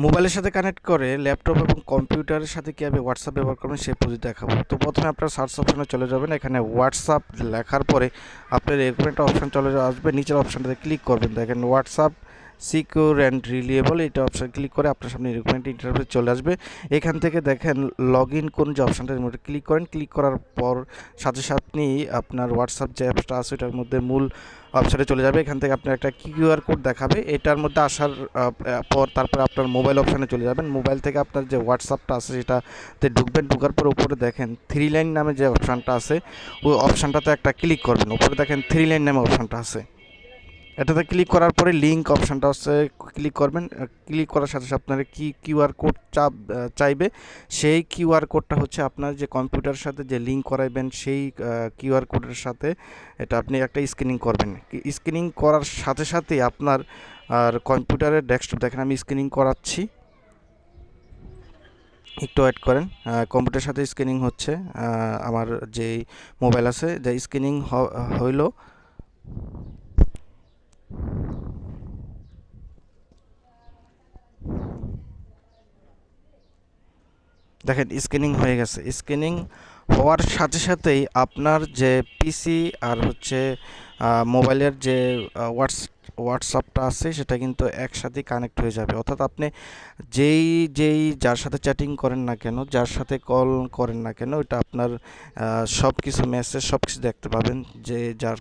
মোবাইলের সাথে কানেক্ট করে ল্যাপটপ এবং কম্পিউটারের সাথে কীভাবে হোয়াটসঅ্যাপ ব্যবহার করবেন সেই পদ্ধতি দেখাবো। তো প্রথমে আপনার সার্চ অপশনে চলে যাবেন, এখানে হোয়াটসঅ্যাপ লেখার পরে আপনার এরকম একটা অপশন চলে আসবে, নিচের অপশনটাতে ক্লিক করবেন, দেখেন হোয়াটসঅ্যাপ সিকিউর অ্যান্ড রিলিয়েবল, এটা অপশন ক্লিক করে আপনার সামনে এরকম একটা ইন্টারফেস চলে আসবে। এখান থেকে দেখেন লগ ইন কোন যে অপশনটার মধ্যে ক্লিক করেন, ক্লিক করার পর সাথে সাথেই আপনার হোয়াটসঅ্যাপ যে অ্যাপসটা আছে ওটার মধ্যে মূল অপশানে চলে যাবে। এখান থেকে আপনার একটা কিউআর কোড দেখাবে, এটার মধ্যে আসার পর তারপরে আপনার মোবাইল অপশানে চলে যাবেন। মোবাইল থেকে আপনার যে হোয়াটসঅ্যাপটা আছে সেটাতে ঢুকবেন, ঢুকার পর উপরে দেখেন 3 লাইন নামে যে অপশানটা আছে ওই অপশানটাতে একটা ক্লিক করবেন। উপরে দেখেন 3 লাইন নামে অপশানটা আছে, এটাতে ক্লিক করার পরে লিঙ্ক অপশানটা হচ্ছে ক্লিক করবেন। ক্লিক করার সাথে সাথে আপনার কি কিউআর কোড চাইবে, সেই কিউআর কোডটা হচ্ছে আপনার যে কম্পিউটারের সাথে যে লিঙ্ক করাইবেন সেই কিউআর কোডের সাথে এটা আপনি একটা স্ক্যানিং করবেন। স্ক্যানিং করার সাথে সাথেই আপনার আর কম্পিউটারের ডেস্কটপ দেখেন আমি স্ক্যানিং করাচ্ছি, একটু ওয়েট করেন। কম্পিউটারের সাথে স্ক্যানিং হচ্ছে, আমার যেই মোবাইল আছে যে স্ক্যানিং হইলো। দেখেন স্ক্যানিং হয়ে গেছে। স্ক্যানিং হওয়ার সাথে সাথেই আপনার যে পিসি আর হচ্ছে মোবাইলের যে হোয়াটসঅ্যাপটা আছে সেটা কিন্তু একসাথেই কানেক্ট হয়ে যাবে। অর্থাৎ আপনি যেই যার সাথে চ্যাটিং করেন না কেন, যার সাথে কল করেন না কেন, ওটা আপনার সব কিছু মেসেজ সব কিছু দেখতে পাবেন, যে যার